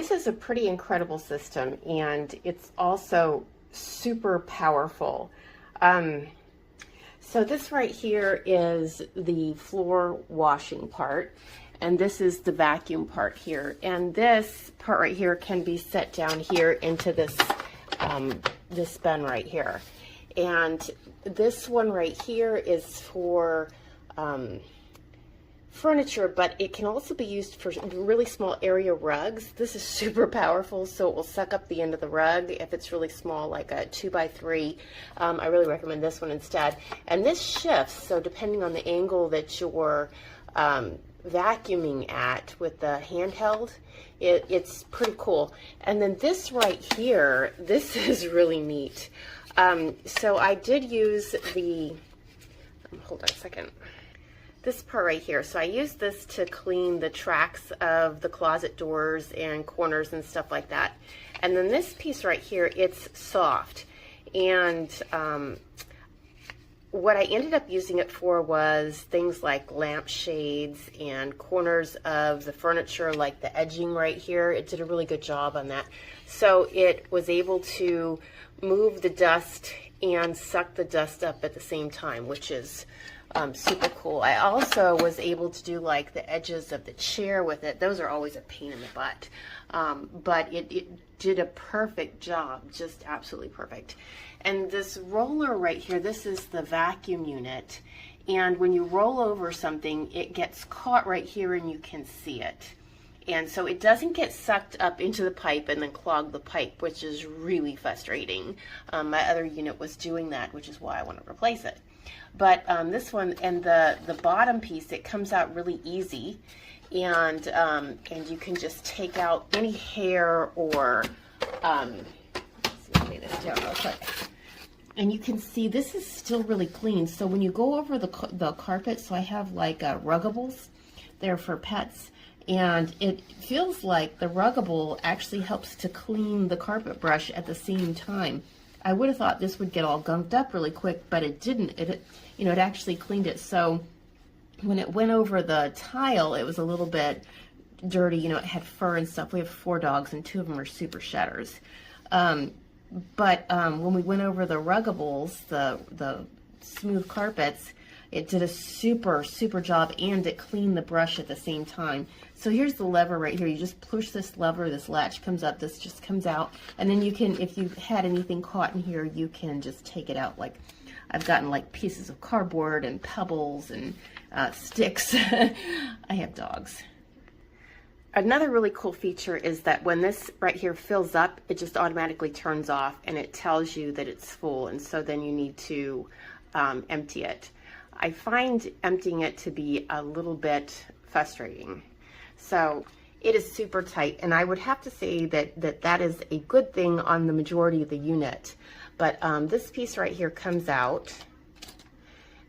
This is a pretty incredible system, and it's also super powerful. So this right here is the floor washing part, and this is the vacuum part here. And this part right here can be set down here into this, this bin right here. And this one right here is for furniture, but it can also be used for really small area rugs. This is super powerful, so it will suck up the end of the rug if it's really small, like a 2x3. I really recommend this one instead. And this shifts, so depending on the angle that you're vacuuming at with the handheld, it's pretty cool. And then this right here, this is really neat. So I did use the, hold on a second, this part right here. So I used this to clean the tracks of the closet doors and corners and stuff like that. And then this piece right here, it's soft. And what I ended up using it for was things like lampshades and corners of the furniture, like the edging right here. It did a really good job on that. So it was able to move the dust and suck the dust up at the same time, which is super cool. I also was able to do like the edges of the chair with it. Those are always a pain in the butt. But it did a perfect job, just absolutely perfect. And this roller right here, this is the vacuum unit. And when you roll over something, it gets caught right here and you can see it. And so it doesn't get sucked up into the pipe and then clog the pipe, which is really frustrating. My other unit was doing that, which is why I want to replace it. But this one and the bottom piece, it comes out really easy, and you can just take out any hair or let's see, I'll lay this down real quick. And you can see this is still really clean. So when you go over the carpet, so I have like Ruggables, they're for pets. And it feels like the Ruggable actually helps to clean the carpet brush at the same time. I would have thought this would get all gunked up really quick, but it didn't. It actually cleaned it. So when it went over the tile, it was a little bit dirty. You know, it had fur and stuff. We have 4 dogs, and 2 of them are super shedders. But when we went over the Ruggables, the smooth carpets, it did a super job, and it cleaned the brush at the same time. So here's the lever right here. You just push this lever, this latch comes up, this just comes out, and then you can, if you had anything caught in here, you can just take it out. Like I've gotten like pieces of cardboard and pebbles and sticks. I have dogs. Another really cool feature is that when this right here fills up, it just automatically turns off and it tells you that it's full, and so then you need to empty it. I find emptying it to be a little bit frustrating. So it is super tight, and I would have to say that is a good thing on the majority of the unit. But this piece right here comes out,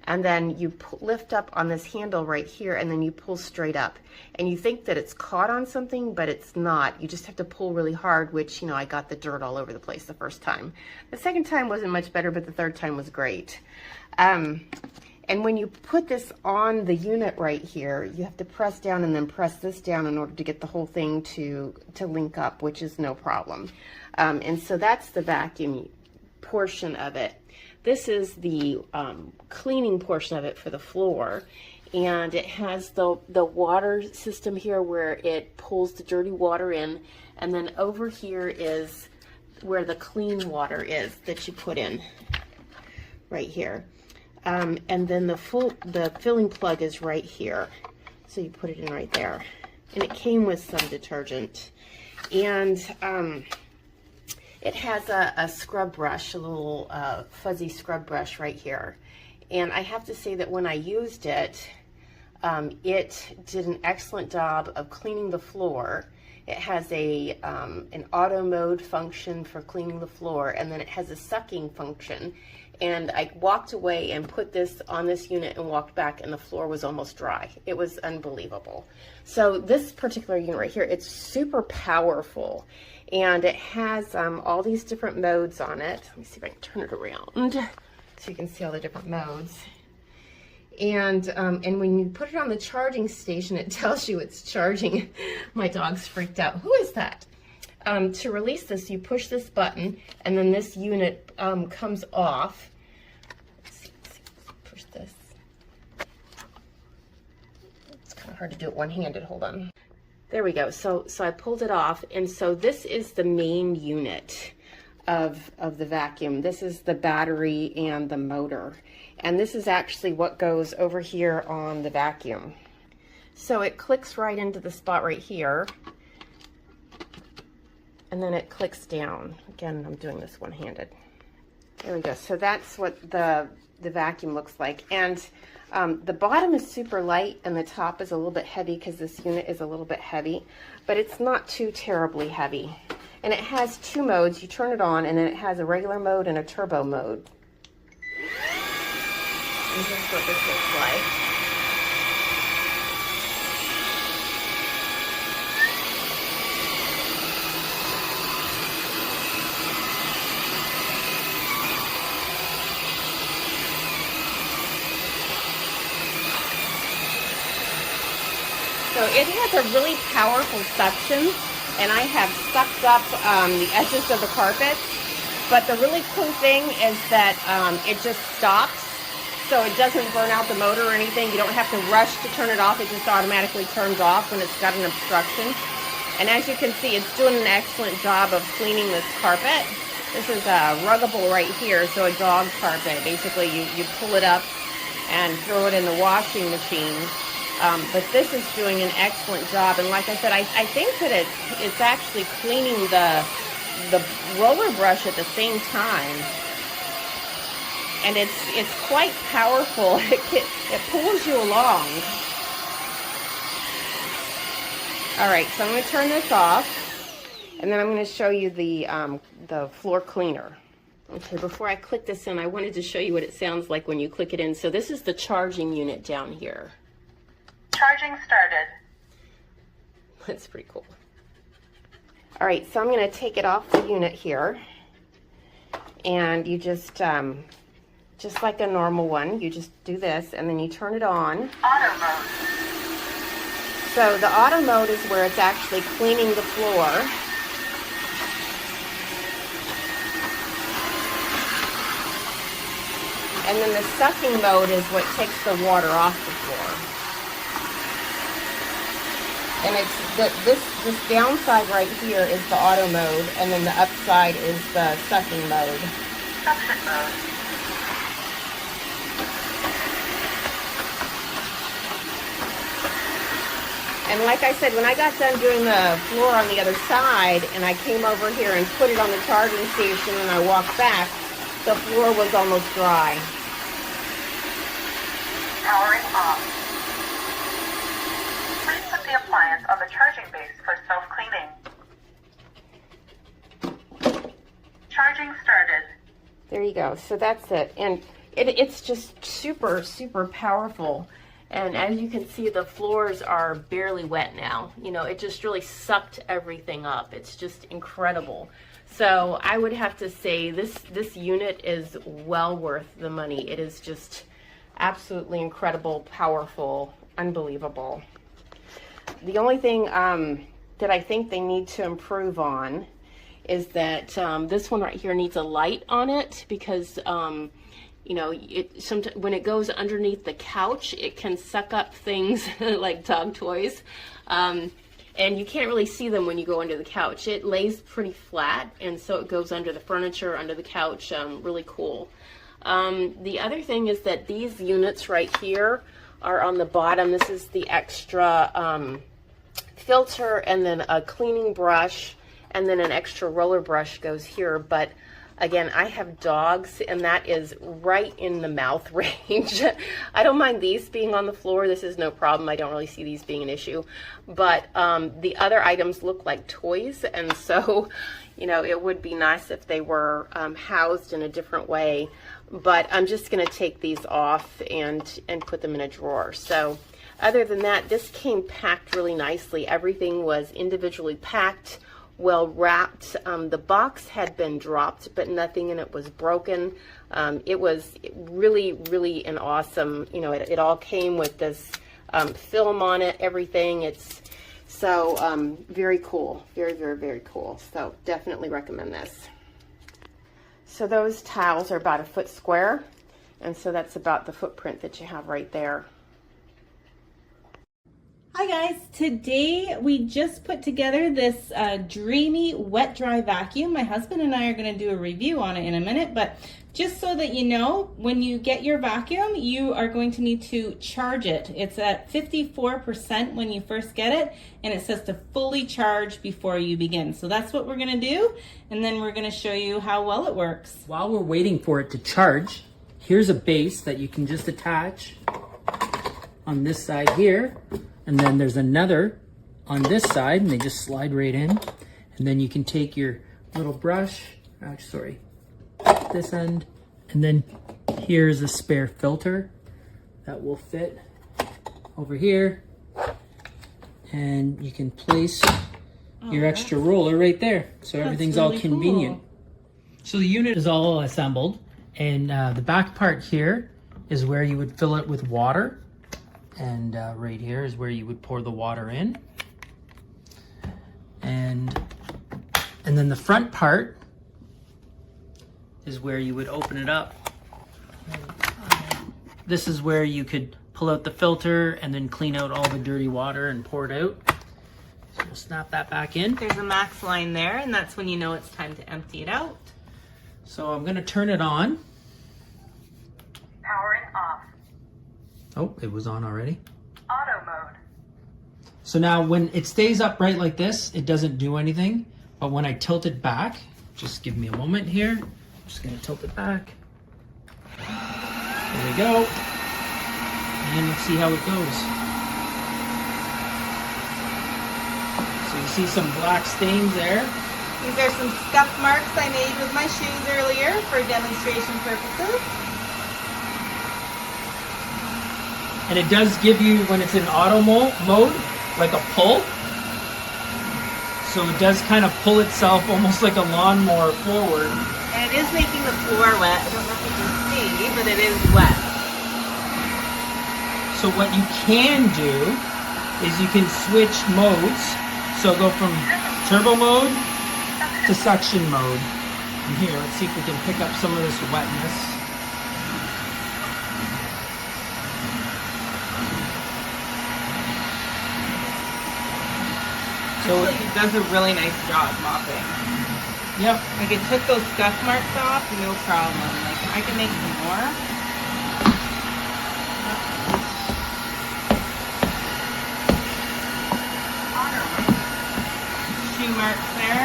and then you lift up on this handle right here, and then you pull straight up. And you think that it's caught on something, but it's not. You just have to pull really hard, which, you know, I got the dirt all over the place the first time. The second time wasn't much better, but the third time was great. And when you put this on the unit right here, you have to press down and then press this down in order to get the whole thing to link up, which is no problem. And so that's the vacuum portion of it. This is the cleaning portion of it for the floor. And it has the water system here where it pulls the dirty water in. And then over here is where the clean water is that you put in right here. And then the filling plug is right here. So you put it in right there. And it came with some detergent. And it has a scrub brush, a little fuzzy scrub brush right here. And I have to say that when I used it, it did an excellent job of cleaning the floor. It has an auto mode function for cleaning the floor, and then it has a sucking function. And I walked away and put this on this unit and walked back, and the floor was almost dry. It was unbelievable. So this particular unit right here, it's super powerful, and it has all these different modes on it. Let me see if I can turn it around so you can see all the different modes. And when you put it on the charging station, it tells you it's charging. My dog's freaked out. Who is that? To release this, you push this button, and then this unit comes off. Let's see, push this. It's kind of hard to do it one-handed. Hold on. There we go. So I pulled it off, and so this is the main unit of the vacuum. This is the battery and the motor, and this is actually what goes over here on the vacuum. So it clicks right into the spot right here, and then it clicks down. Again, I'm doing this one-handed. There we go. So that's what the vacuum looks like. And the bottom is super light and the top is a little bit heavy because this unit is a little bit heavy, but it's not too terribly heavy. And it has two modes. You turn it on, and then it has a regular mode and a turbo mode. And here's what this looks like. So it has a really powerful suction, and I have sucked up the edges of the carpet. But the really cool thing is that it just stops, so it doesn't burn out the motor or anything. You don't have to rush to turn it off. It just automatically turns off when it's got an obstruction. And as you can see, it's doing an excellent job of cleaning this carpet. This is ruggable right here, so a dog carpet. Basically, you pull it up and throw it in the washing machine. But this is doing an excellent job, and like I said, I think that it's actually cleaning the roller brush at the same time, and it's quite powerful. It pulls you along. All right, so I'm going to turn this off, and then I'm going to show you the floor cleaner. Okay, before I click this in, I wanted to show you what it sounds like when you click it in. So this is the charging unit down here. Charging started. That's pretty cool. All right, so I'm going to take it off the unit here, and you just like a normal one, you just do this, and then you turn it on. Auto mode. So the auto mode is where it's actually cleaning the floor. And then the sucking mode is what takes the water off the floor. And it's this downside right here is the auto mode, and then the upside is the sucking mode. Suction mode. And like I said, when I got done doing the floor on the other side, and I came over here and put it on the charging station and I walked back, the floor was almost dry. Powering off. Please put the appliance on the charging base for self-cleaning. Charging started. There you go. So that's it. And it's just super, super powerful. And as you can see, the floors are barely wet now. You know, it just really sucked everything up. It's just incredible. So I would have to say this unit is well worth the money. It is just absolutely incredible, powerful, unbelievable. The only thing that I think they need to improve on is that this one right here needs a light on it, because you know, when it goes underneath the couch, it can suck up things like dog toys, and you can't really see them when you go under the couch. It lays pretty flat, and so it goes under the furniture, under the couch. Really cool. The other thing is that these units right here are on the bottom. This is the extra filter, and then a cleaning brush, and then an extra roller brush goes here. But again, I have dogs, and that is right in the mouth range. I don't mind these being on the floor. This is no problem. I don't really see these being an issue. But the other items look like toys, and so, you know, it would be nice if they were housed in a different way. But I'm just going to take these off and put them in a drawer. So other than that, this came packed really nicely. Everything was individually packed, well wrapped. The box had been dropped, but nothing in it was broken. It was really, really an awesome, you know, it all came with this film on it, everything. It's So very cool, very cool. So definitely recommend this. So those tiles are about 1 foot square, and so that's about the footprint that you have right there. Hi guys, today we just put together this dreamy wet dry vacuum. My husband and I are going to do a review on it in a minute, but just so that you know, when you get your vacuum, you are going to need to charge it. It's at 54% when you first get it, and it says to fully charge before you begin. So that's what we're going to do, and then we're going to show you how well it works. While we're waiting for it to charge, here's a base that you can just attach on this side here. And then there's another on this side, and they just slide right in. And then you can take your little brush, this end, and then here's a spare filter that will fit over here. And you can place your extra roller right there. So everything's really all convenient. Cool. So the unit is all assembled, and the back part here is where you would fill it with water. And right here is where you would pour the water in. And then the front part is where you would open it up. This is where you could pull out the filter and then clean out all the dirty water and pour it out. So we'll snap that back in. There's a max line there, and that's when you know it's time to empty it out. So I'm going to turn it on. Powering off. Oh, it was on already. Auto mode. So now when it stays upright like this, it doesn't do anything. But when I tilt it back, just give me a moment here. I'm just going to tilt it back. There we go. And let's see how it goes. So you see some black stains there. These are some scuff marks I made with my shoes earlier for demonstration purposes. And it does give you, when it's in auto mode, like a pull. So it does kind of pull itself almost like a lawnmower forward. And it is making the floor wet. I don't know if you can see, but it is wet. So what you can do is you can switch modes. So go from turbo mode to suction mode. And here, let's see if we can pick up some of this wetness. So it does a really nice job mopping. Yep. Like it took those scuff marks off, no problem. Like I can make some more. Shoe marks there.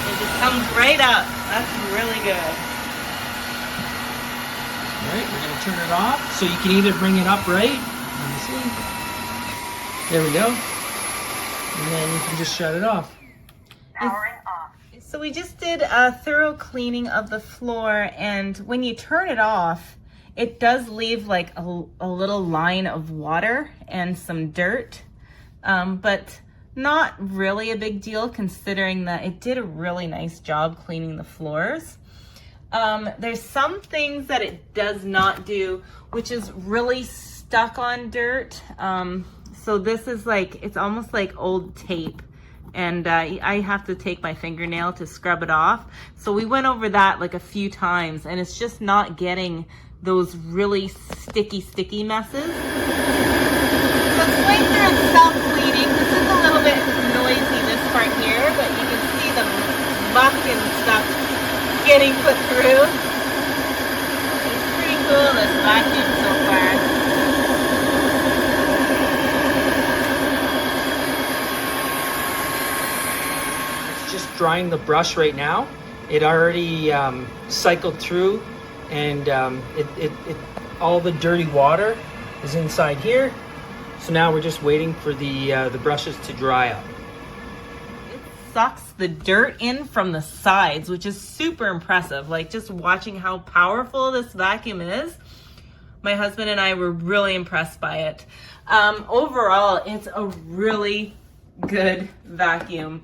It just comes right up. That's really good. Alright, we're going to turn it off. So you can either bring it up right. Let me see. There we go. And then you can just shut it off. Powering off. So we just did a thorough cleaning of the floor, and when you turn it off, it does leave like a little line of water and some dirt, but not really a big deal considering that it did a really nice job cleaning the floors. There's some things that it does not do, which is really stuck on dirt. So this is like, it's almost like old tape, and I have to take my fingernail to scrub it off. So we went over that like a few times, and it's just not getting those really sticky messes. So it's going through its self-cleaning. This is a little bit noisy, this part here, but you can see the muck and stuff getting put through. It's pretty cool, this vacuum so far. It's just drying the brush right now. It already cycled through, and all the dirty water is inside here. So now we're just waiting for the brushes to dry up. It sucks the dirt in from the sides, which is super impressive. Like just watching how powerful this vacuum is. My husband and I were really impressed by it. Overall, it's a really good vacuum.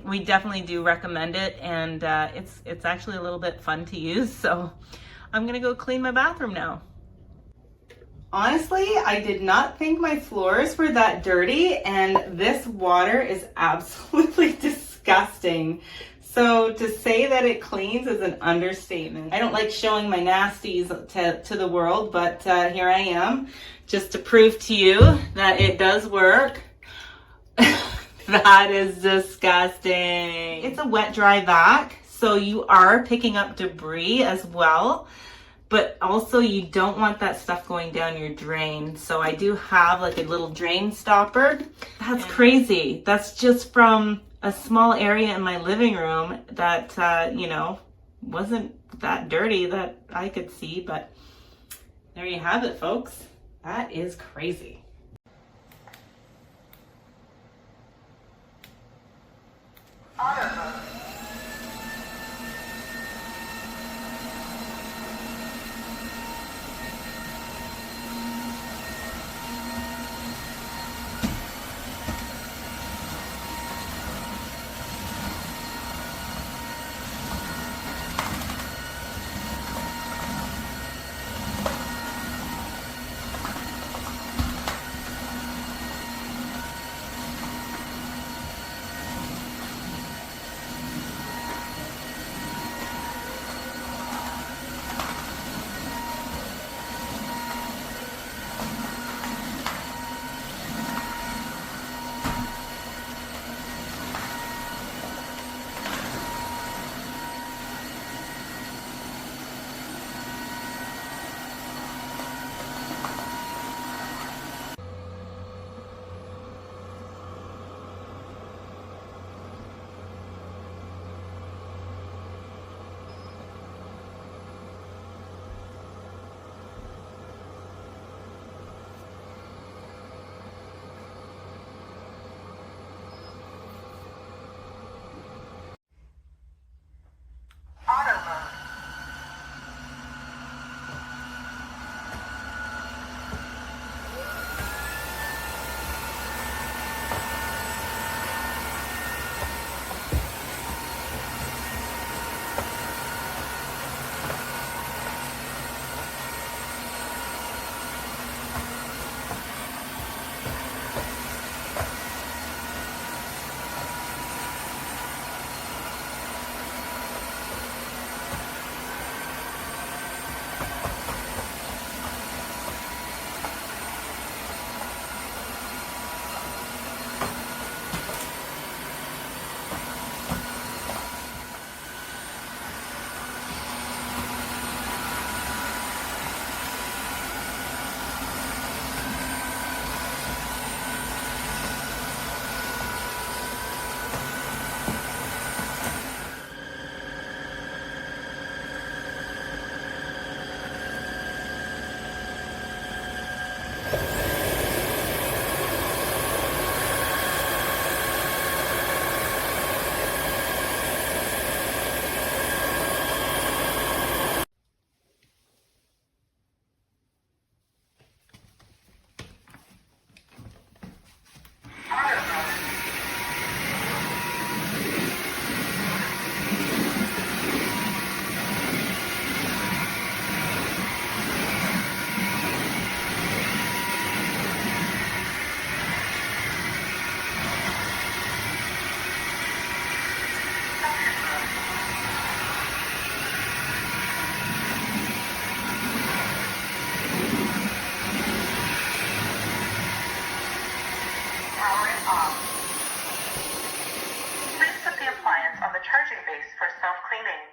We definitely do recommend it, and it's actually a little bit fun to use. So I'm gonna go clean my bathroom now. honestly, I did not think my floors were that dirty, and this water is absolutely disgusting. So to say that it cleans is an understatement. I don't like showing my nasties to the world, but here I am, just to prove to you that it does work. That is disgusting. It's a wet dry vac, so you are picking up debris as well, but also you don't want that stuff going down your drain. So I do have like a little drain stopper. That's crazy. That's just from a small area in my living room that, you know, wasn't that dirty that I could see, but there you have it, folks. That is crazy. Auto mode. Auto mode. Please put the appliance on the charging base for self-cleaning.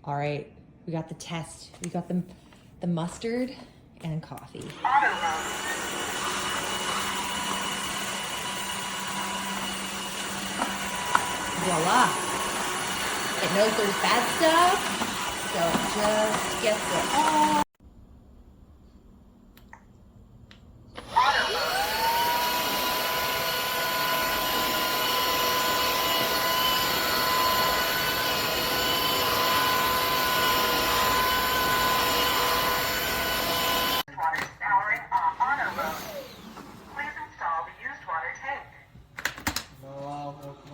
All right, we got the test. We got the mustard and coffee. Auto mode. Voila. It knows there's bad stuff, so it just gets it all. Water powering on auto mode. Please install the used water tank.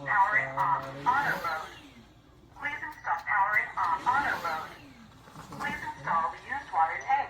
Powering on auto mode. Please install powering on auto mode. Please install the used water tank.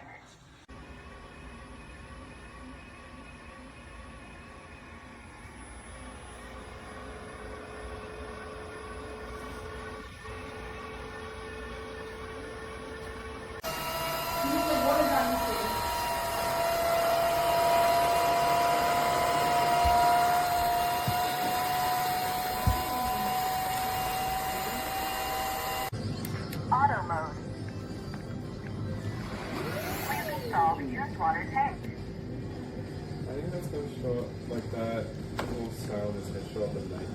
Auto mode. Please install the used water tank. I think that's gonna show up like that little sound is gonna show up at night.